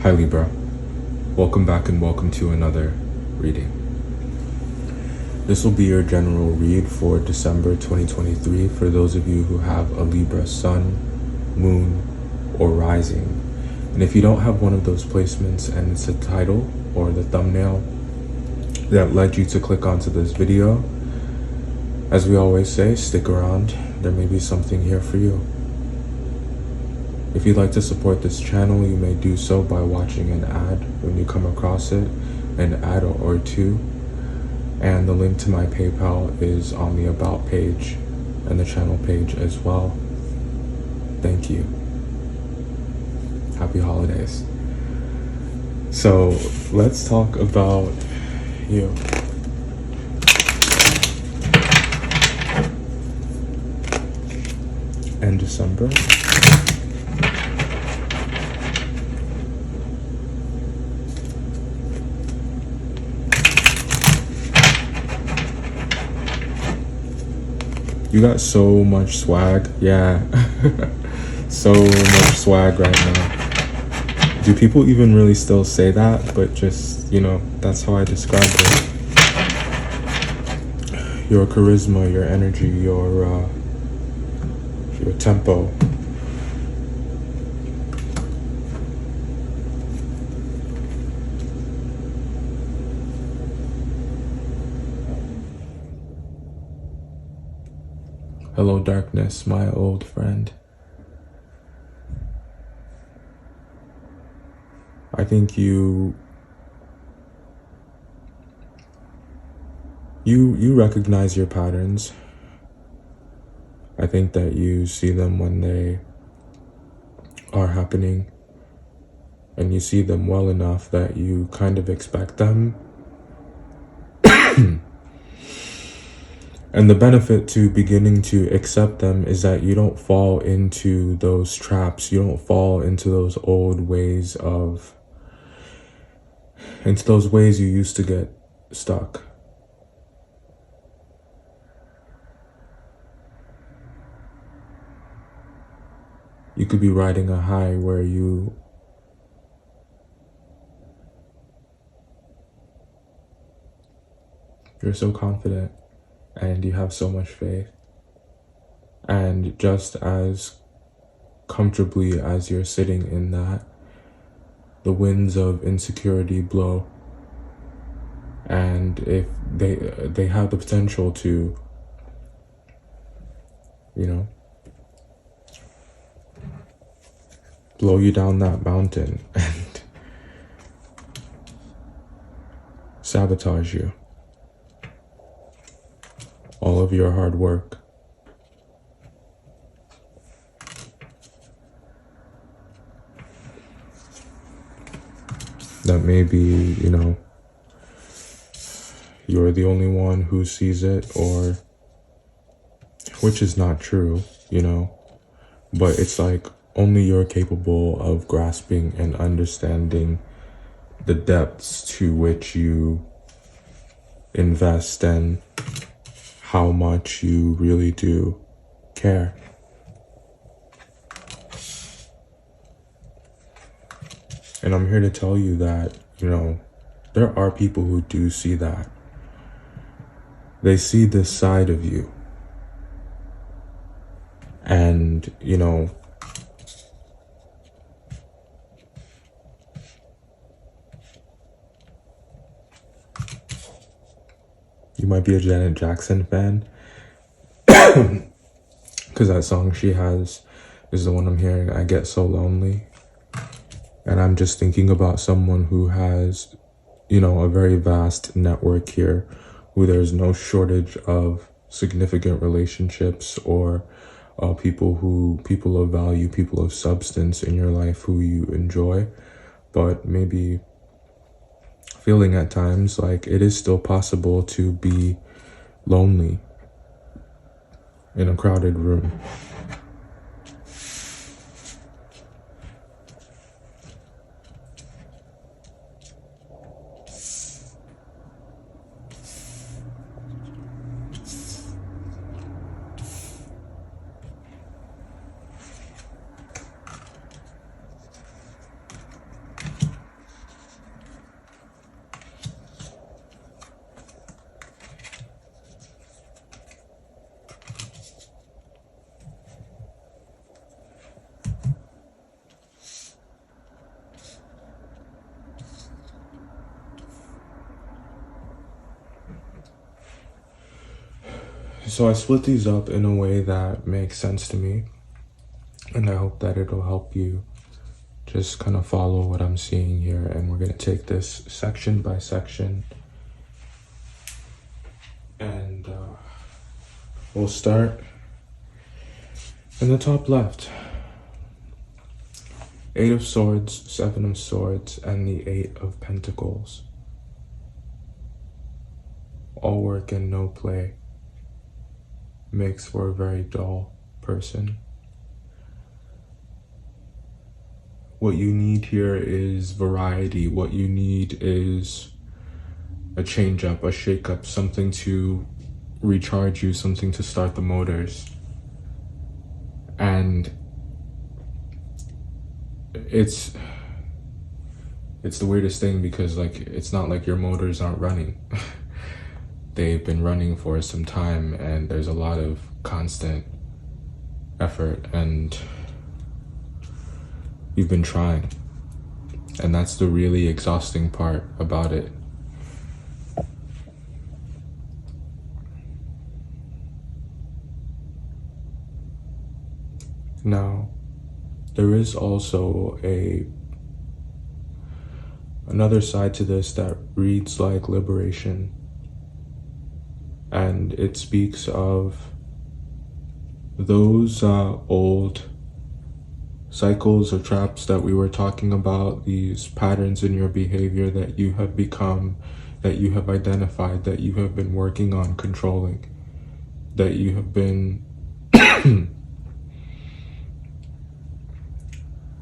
Hi Libra, welcome back and welcome to another reading. This will be your general read for December 2023 for those of you who have a Libra sun, moon, or rising. And if you don't have one of those placements and it's a title or the thumbnail that led you to click onto this video, as we always say, stick around, there may be something here for you. If you'd like to support this channel, you may do so by watching an ad when you come across it, an ad or two. And the link to my PayPal is on the About page and the channel page as well. Thank you. Happy holidays. So let's talk about you. And December. You got so much swag. Yeah. So much swag right now. Do people even really still say that? But just, that's how I describe it. Your charisma, your energy, your tempo. Hello, darkness, my old friend. I think you recognize your patterns. I think that you see them when they are happening, and you see them well enough that you kind of expect them. And the benefit to beginning to accept them is that you don't fall into those traps. You don't fall into those old ways into those ways you used to get stuck. You could be riding a high where you're so confident and you have so much faith. And just as comfortably as you're sitting in that, the winds of insecurity blow. And if they have the potential to, blow you down that mountain and sabotage you. All of your hard work. That maybe, you're the only one who sees it, or, which is not true, but it's like only you're capable of grasping and understanding the depths to which you invest and how much you really do care. And I'm here to tell you that, there are people who do see that. They see this side of you. And, you might be a Janet Jackson fan. Because that song she has is the one I'm hearing, I Get So Lonely. And I'm just thinking about someone who has, a very vast network here, who there's no shortage of significant relationships or people of value, people of substance in your life who you enjoy, but maybe feeling at times like it is still possible to be lonely in a crowded room. So I split these up in a way that makes sense to me, and I hope that it'll help you just kind of follow what I'm seeing here. And we're going to take this section by section, and we'll start in the top left. 8 of Swords, 7 of Swords, and the 8 of Pentacles. All work and no play makes for a very dull person. What you need here is variety. What you need is a change up, a shake up, something to recharge you, something to start the motors. And it's the weirdest thing, because like, it's not like your motors aren't running. They've been running for some time, and there's a lot of constant effort, and you've been trying. And that's the really exhausting part about it. Now, there is also another side to this that reads like liberation. And it speaks of those old cycles or traps that we were talking about, these patterns in your behavior that you have become, that you have identified, that you have been working on controlling, that you have been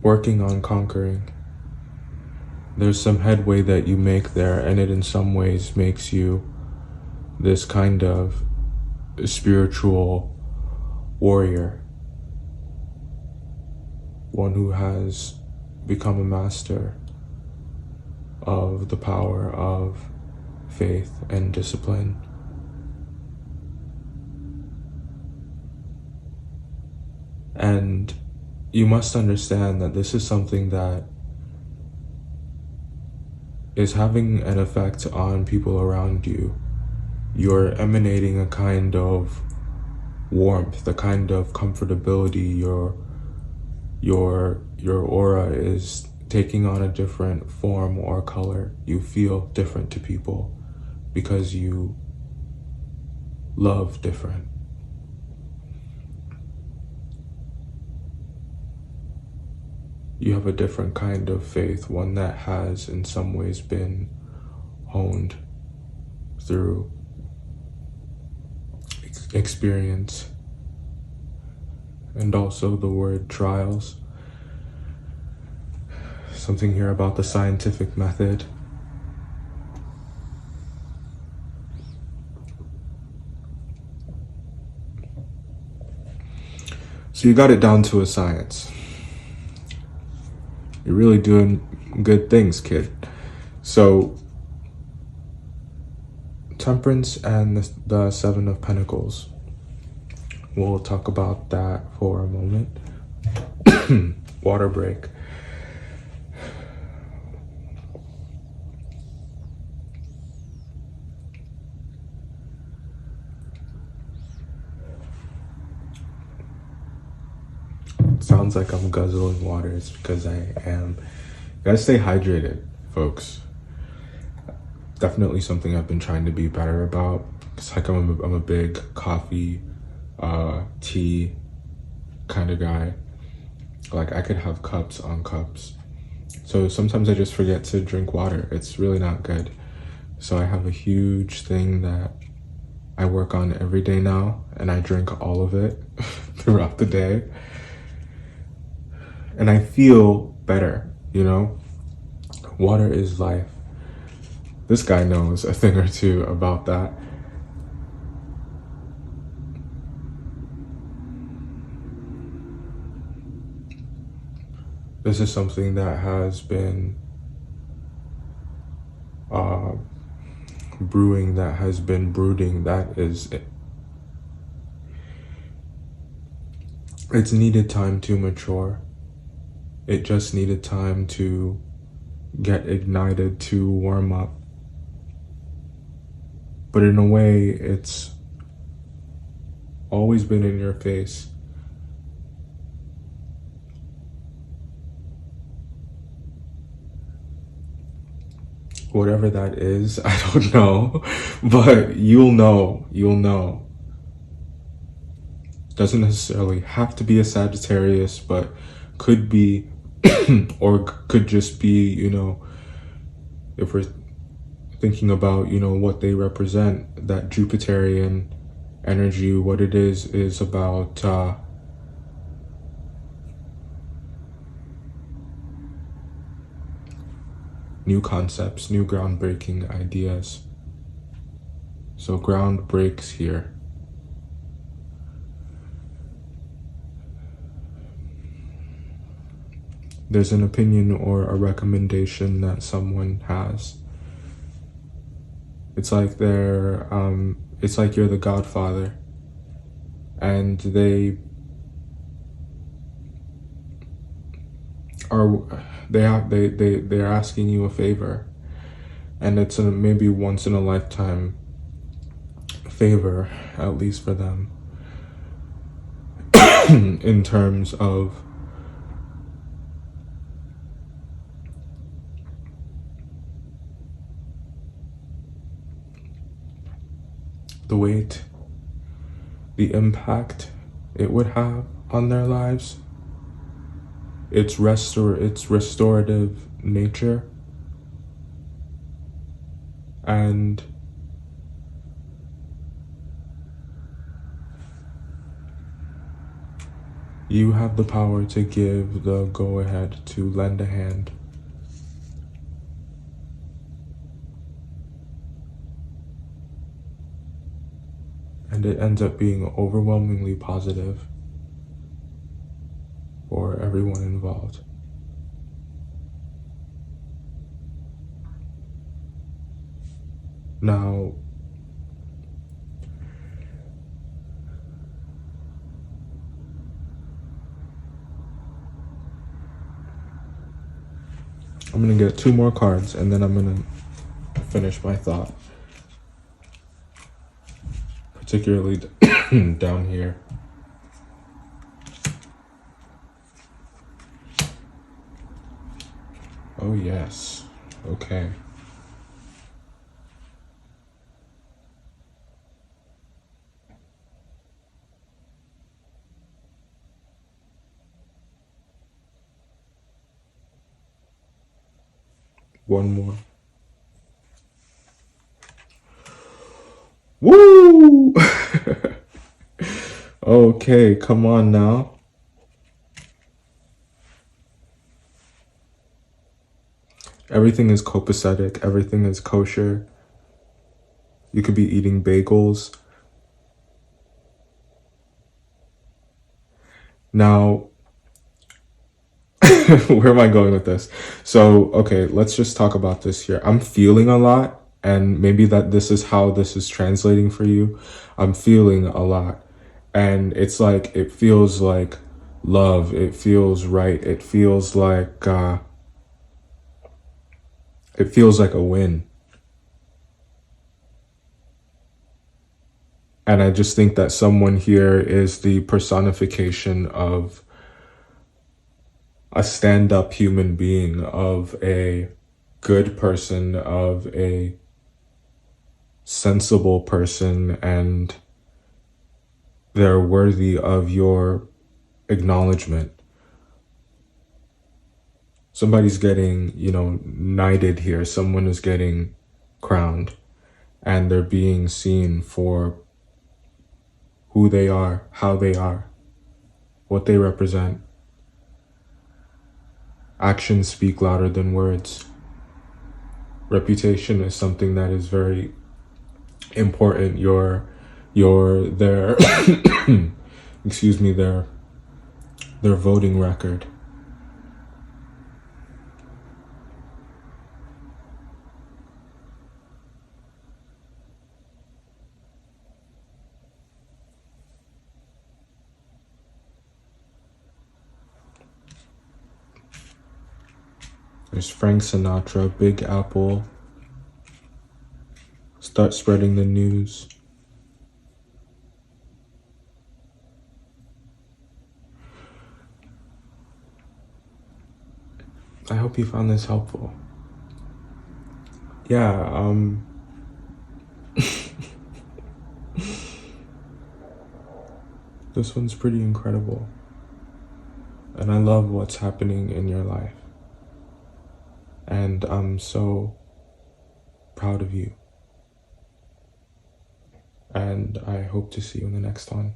working on conquering. There's some headway that you make there, and it in some ways makes you this kind of spiritual warrior, one who has become a master of the power of faith and discipline. And you must understand that this is something that is having an effect on people around you. You're emanating a kind of warmth, a kind of comfortability. Your aura is taking on a different form or color. You feel different to people because you love different. You have a different kind of faith, one that has in some ways been honed through experience, and also the word trials. Something here about the scientific method. So you got it down to a science. You're really doing good things, kid. So Temperance and the 7 of Pentacles. We'll talk about that for a moment. Water break. It sounds like I'm guzzling water. It's because I am. You gotta stay hydrated, folks. Definitely something I've been trying to be better about. It's like I'm a big coffee, tea kind of guy. Like, I could have cups on cups. So sometimes I just forget to drink water. It's really not good. So I have a huge thing that I work on every day now, and I drink all of it throughout the day. And I feel better, you know? Water is life. This guy knows a thing or two about that. This is something that has been brewing, that has been brooding, that is, it's needed time to mature. It just needed time to get ignited, to warm up. But in a way, it's always been in your face. Whatever that is, I don't know, but you'll know. Doesn't necessarily have to be a Sagittarius, but could be, or could just be, if we're thinking about, what they represent, that Jupiterian energy, what it is about, new concepts, new groundbreaking ideas. So ground breaks here. There's an opinion or a recommendation that someone has. It's like it's like you're the godfather, and they're asking you a favor, and it's maybe once in a lifetime favor, at least for them, in terms of the weight, the impact it would have on their lives, its restorative nature, and you have the power to give the go-ahead to lend a hand. And it ends up being overwhelmingly positive for everyone involved. Now, I'm going to get 2 more cards and then I'm going to finish my thought. Particularly down here. Oh, yes. Okay. One more. Woo! Okay, come on now. Everything is copacetic. Everything is kosher. You could be eating bagels. Now, where am I going with this? So, okay, let's just talk about this here. I'm feeling a lot, and maybe that this is how this is translating for you. I'm feeling a lot, and it's like, it feels like love. It feels right. It feels like a win. And I just think that someone here is the personification of a stand-up human being, of a good person, of a sensible person, and they're worthy of your acknowledgement. Somebody's getting, knighted here. Someone is getting crowned, and they're being seen for who they are, how they are, what they represent. Actions speak louder than words. Reputation is something that is very important. Your their excuse me, their voting record. There's Frank Sinatra, Big Apple. Start spreading the news. I hope you found this helpful. Yeah, this one's pretty incredible. And I love what's happening in your life. And I'm so proud of you. And I hope to see you in the next one.